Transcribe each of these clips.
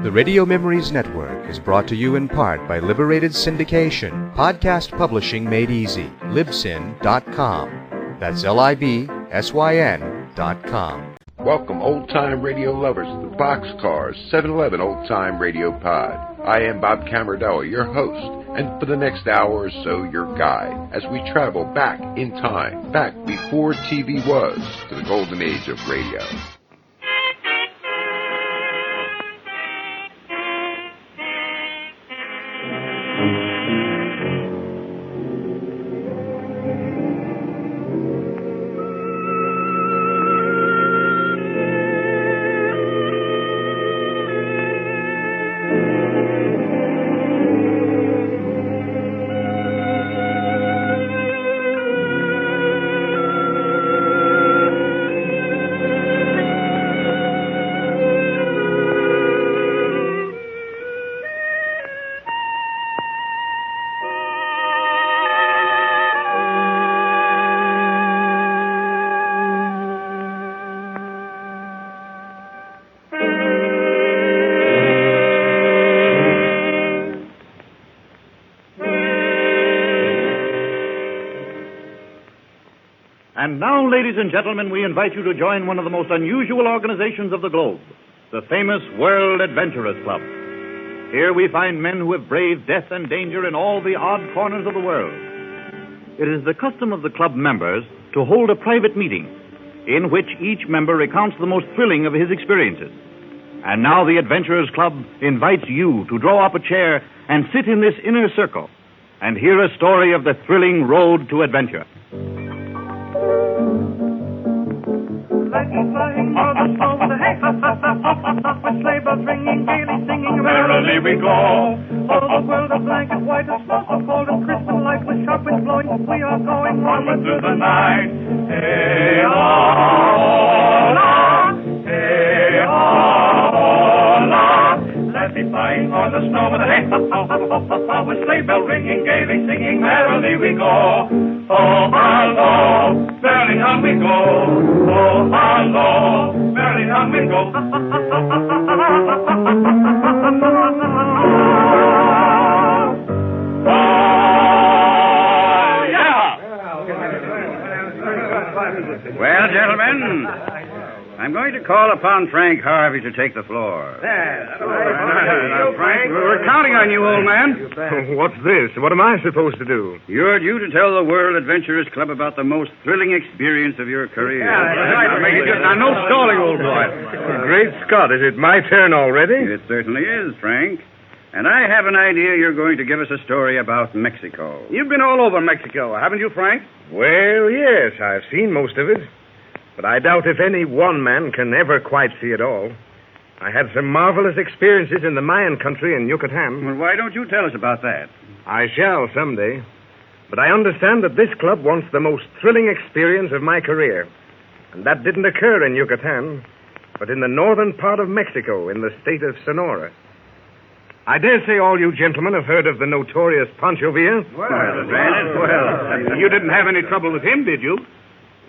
The Radio Memories Network is brought to you in part by Liberated Syndication, podcast publishing made easy, libsyn.com. That's libsyn.com. Welcome, old-time radio lovers, to the Boxcars 7-Eleven Old-Time Radio Pod. I am Bob Camardello, your host, and for the next hour or so, your guide, as we travel back in time, back before TV was, to the golden age of radio. And now, ladies and gentlemen, we invite you to join one of the most unusual organizations of the globe, the famous World Adventurers Club. Here we find men who have braved death and danger in all the odd corners of the world. It is the custom of the club members to hold a private meeting in which each member recounts the most thrilling of his experiences. And now the Adventurers Club invites you to draw up a chair and sit in this inner circle and hear a story of the thrilling road to adventure. Flying o'er the snow with a hey, ha, ha, ha, ha, ha, ha, with sleigh bells ringing, gaily singing, merrily we go. Oh, the world of blanket white and snow, so cold and crisp and light, with sharp winds blowing, we are going onward through the night. Hey, oh, la, hey, oh, la. Let's be flying o'er the snow with a hey, ha, ha, ha, ha, ha, ha, with sleigh bell ringing, gaily singing, merrily we go. Oh, hello, merrily on we go. Oh, hello, merrily on we go. Oh, yeah! Well, gentlemen, I'm going to call upon Frank Harvey to take the floor. Now, Frank, we're counting on you, old man. What's this? What am I supposed to do? You're due to tell the World Adventurers Club about the most thrilling experience of your career. Now, no stalling, old boy. Great Scott, is it my turn already? It certainly is, Frank. And I have an idea you're going to give us a story about Mexico. You've been all over Mexico, haven't you, Frank? Well, yes, I've seen most of it. But I doubt if any one man can ever quite see it all. I had some marvelous experiences in the Mayan country in Yucatan. Well, why don't you tell us about that? I shall someday. But I understand that this club wants the most thrilling experience of my career. And that didn't occur in Yucatan, but in the northern part of Mexico, in the state of Sonora. I dare say all you gentlemen have heard of the notorious Pancho Villa. Well, you didn't have any trouble with him, did you?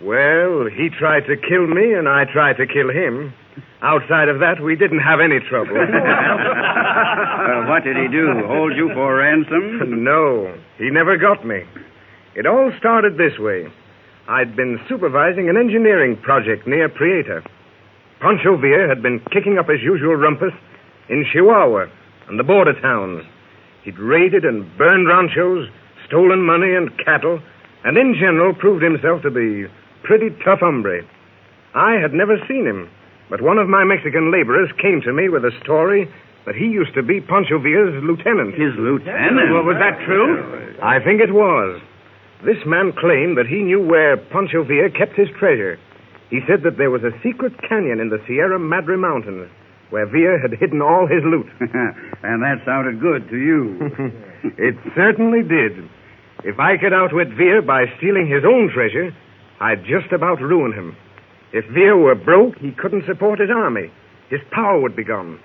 Well, he tried to kill me, and I tried to kill him. Outside of that, we didn't have any trouble. What did he do? Hold you for ransom? No, he never got me. It all started this way. I'd been supervising an engineering project near Prieta. Pancho Villa had been kicking up his usual rumpus in Chihuahua and the border towns. He'd raided and burned ranchos, stolen money and cattle, and in general proved himself to be pretty tough hombre. I had never seen him, but one of my Mexican laborers came to me with a story that he used to be Pancho Villa's lieutenant. His lieutenant? Well, was that true? I think it was. This man claimed that he knew where Pancho Villa kept his treasure. He said that there was a secret canyon in the Sierra Madre Mountains where Villa had hidden all his loot. And that sounded good to you. It certainly did. If I could outwit Villa by stealing his own treasure, I'd just about ruin him. If Villa were broke, he couldn't support his army. His power would be gone.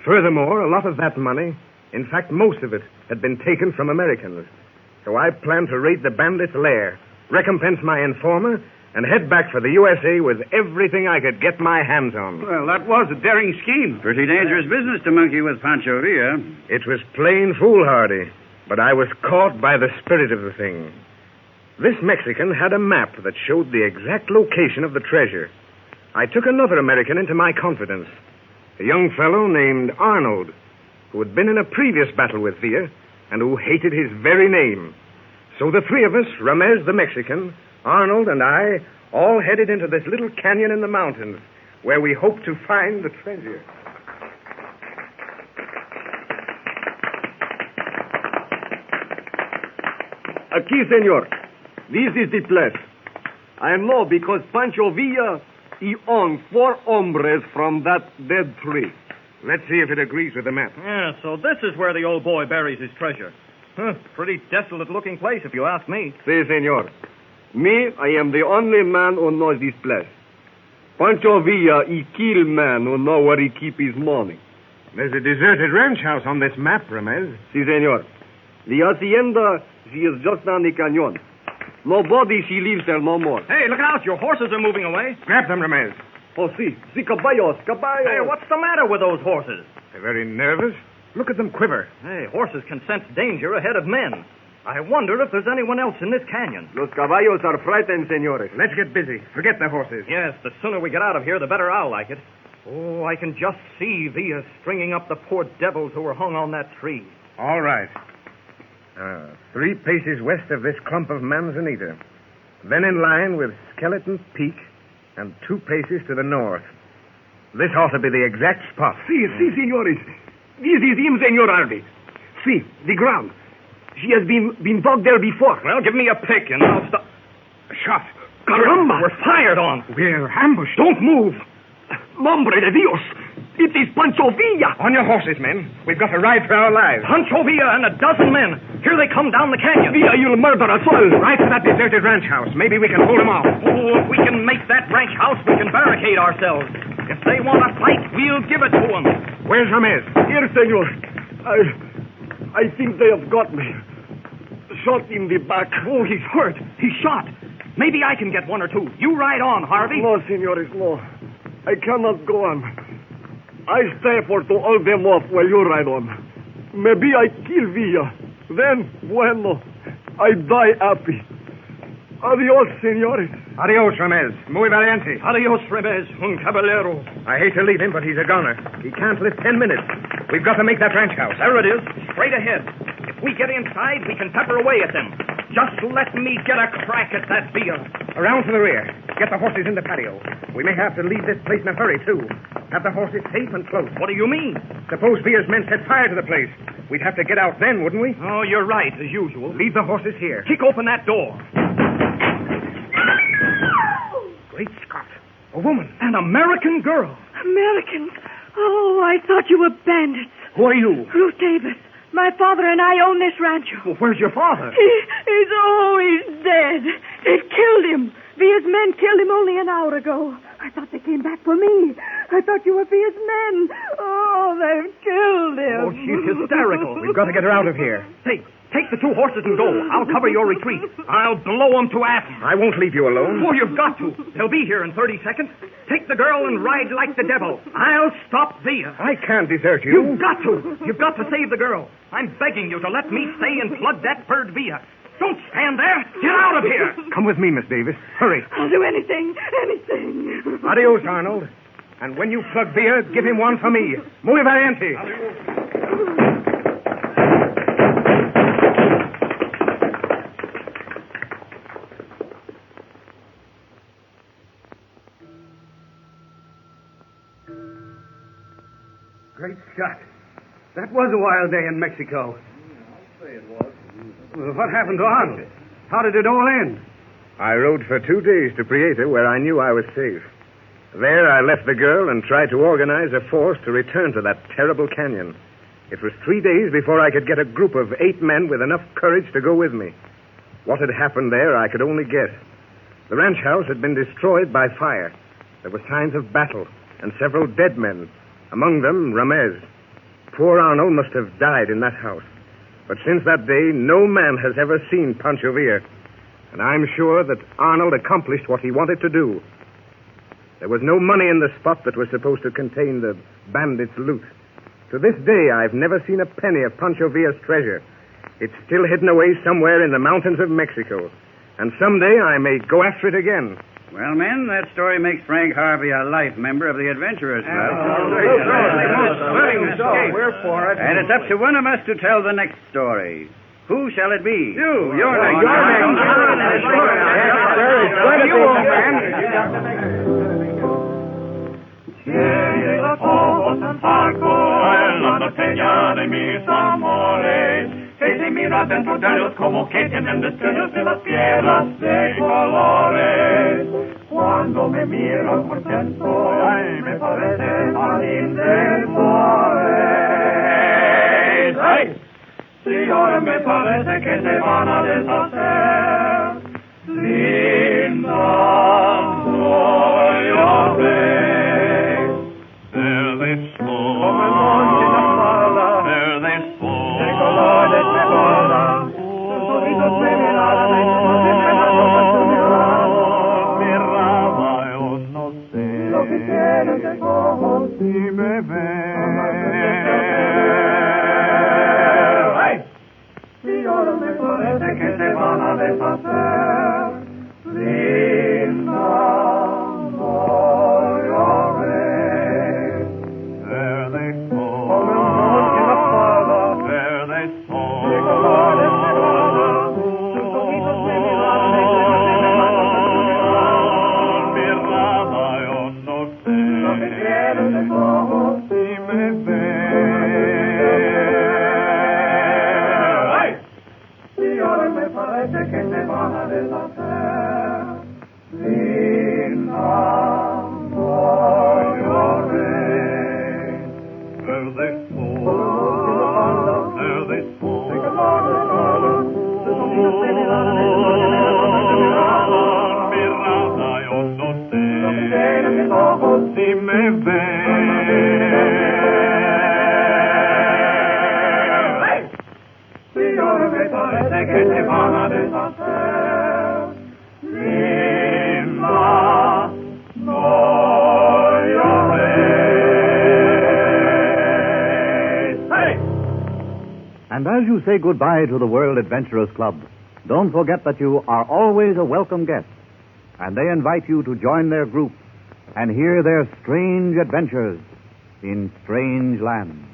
Furthermore, a lot of that money, in fact, most of it, had been taken from Americans. So I planned to raid the bandits' lair, recompense my informer, and head back for the USA with everything I could get my hands on. Well, that was a daring scheme. Pretty dangerous business to monkey with Pancho Villa. It was plain foolhardy, but I was caught by the spirit of the thing. This Mexican had a map that showed the exact location of the treasure. I took another American into my confidence, a young fellow named Arnold, who had been in a previous battle with Villa and who hated his very name. So the three of us, Ramez the Mexican, Arnold and I, all headed into this little canyon in the mountains where we hoped to find the treasure. Aquí, senor. This is the place. I know because Pancho Villa, he owns 4 hombres from that dead tree. Let's see if it agrees with the map. Yeah, so this is where the old boy buries his treasure. Pretty desolate-looking place, if you ask me. Si, senor. Me, I am the only man who knows this place. Pancho Villa, he kill man who know where he keep his money. There's a deserted ranch house on this map, Ramez. Si, senor. The hacienda, she is just down the canyon. Nobody, she lives there no more. Hey, look out. Your horses are moving away. Grab them, Ramez. Oh, si caballos. Hey, what's the matter with those horses? They're very nervous. Look at them quiver. Hey, horses can sense danger ahead of men. I wonder if there's anyone else in this canyon. Los caballos are frightened, senores. Let's get busy. Forget the horses. Yes, the sooner we get out of here, the better I'll like it. Oh, I can just see Villa stringing up the poor devils who were hung on that tree. All right. 3 paces west of this clump of manzanita. Then in line with Skeleton Peak and 2 paces to the north. This ought to be the exact spot. Si, senores. This is him, senor Harvey. See, the ground. She has been dug there before. Well, give me a pick and I'll stop. A shot. Caramba! We're fired on. We're ambushed. Don't move. Nombre de Dios. It is Pancho Villa. On your horses, men. We've got to ride for our lives. Pancho Villa and a dozen men. Here they come down the canyon. Villa, you'll murder us all. Right for that deserted ranch house. Maybe we can hold them off. Oh, if we can make that ranch house, we can barricade ourselves. If they want to fight, we'll give it to them. Where's Ramez? Here, senor. I think they have got me. Shot in the back. Oh, he's hurt. He's shot. Maybe I can get 1 or 2. You ride on, Harvey. No, senores, no. I cannot go on. I stay for to hold them off while you ride on. Maybe I kill Villa. Then, bueno, I die happy. Adios, senores. Adios, Ramez. Muy valiente. Adios, Remez, un caballero. I hate to leave him, but he's a goner. He can't live 10 minutes. We've got to make that ranch house. There it is, straight ahead. If we get inside, we can pepper away at them. Just let me get a crack at that Villa. Around to the rear. Get the horses in the patio. We may have to leave this place in a hurry, too. Have the horses safe and close. What do you mean? Suppose Villa's men set fire to the place. We'd have to get out then, wouldn't we? Oh, you're right, as usual. Leave the horses here. Kick open that door. Great Scott. A woman. An American girl. Americans? Oh, I thought you were bandits. Who are you? Ruth Davis. My father and I own this rancho. Well, where's your father? He's dead. They killed him. Villa's men killed him only an hour ago. I thought they came back for me. I thought you were Villa's men. Oh, they've killed him. Oh, she's hysterical. We've got to get her out of here. Take the 2 horses and go. I'll cover your retreat. I'll blow them to atoms. I won't leave you alone. Oh, you've got to. They'll be here in 30 seconds. Take the girl and ride like the devil. I'll stop Villa. I can't desert you. You've got to. You've got to save the girl. I'm begging you to let me stay and plug that bird Villa. Don't stand there. Get out of here. Come with me, Miss Davis. Hurry. I'll do anything. Anything. Adios, Arnold. And when you plug Villa, give him one for me. Muy valiente. Great Scott. That was a wild day in Mexico. I'll say it was. Well, what happened to Arnold? How did it all end? I rode for 2 days to Prieta, where I knew I was safe. There I left the girl and tried to organize a force to return to that terrible canyon. It was 3 days before I could get a group of 8 men with enough courage to go with me. What had happened there, I could only guess. The ranch house had been destroyed by fire. There were signs of battle and several dead men, among them Ramez. Poor Arnold must have died in that house. But since that day, no man has ever seen Pancho Villa. And I'm sure that Arnold accomplished what he wanted to do. There was no money in the spot that was supposed to contain the bandits' loot. To this day, I've never seen a penny of Pancho Villa's treasure. It's still hidden away somewhere in the mountains of Mexico. And someday I may go after it again. Well, men, that story makes Frank Harvey a life member of the Adventurers Club. We're for it. And it's up to one of us to tell the next story. Who shall it be? You're You, old man. La peña de mis amores, que se mira dentro de ellos como que tienen destellos de las piedras de colores. Cuando me miro contento, ay, me parecen jardín de flores. ¡Ay! Si ahora me parece que se van a deshacer, linda flores. Verdes flores, verdes flores, de colores me volan, sus ojitos me miran, miraba yo no sé, lo que quieren de ojos si me ven. ¡Ay! Si ahora me parece que se van a deshacer, linda And as you say goodbye to the World Adventurers Club, don't forget that you are always a welcome guest, and they invite you to join their group and hear their strange adventures in strange lands.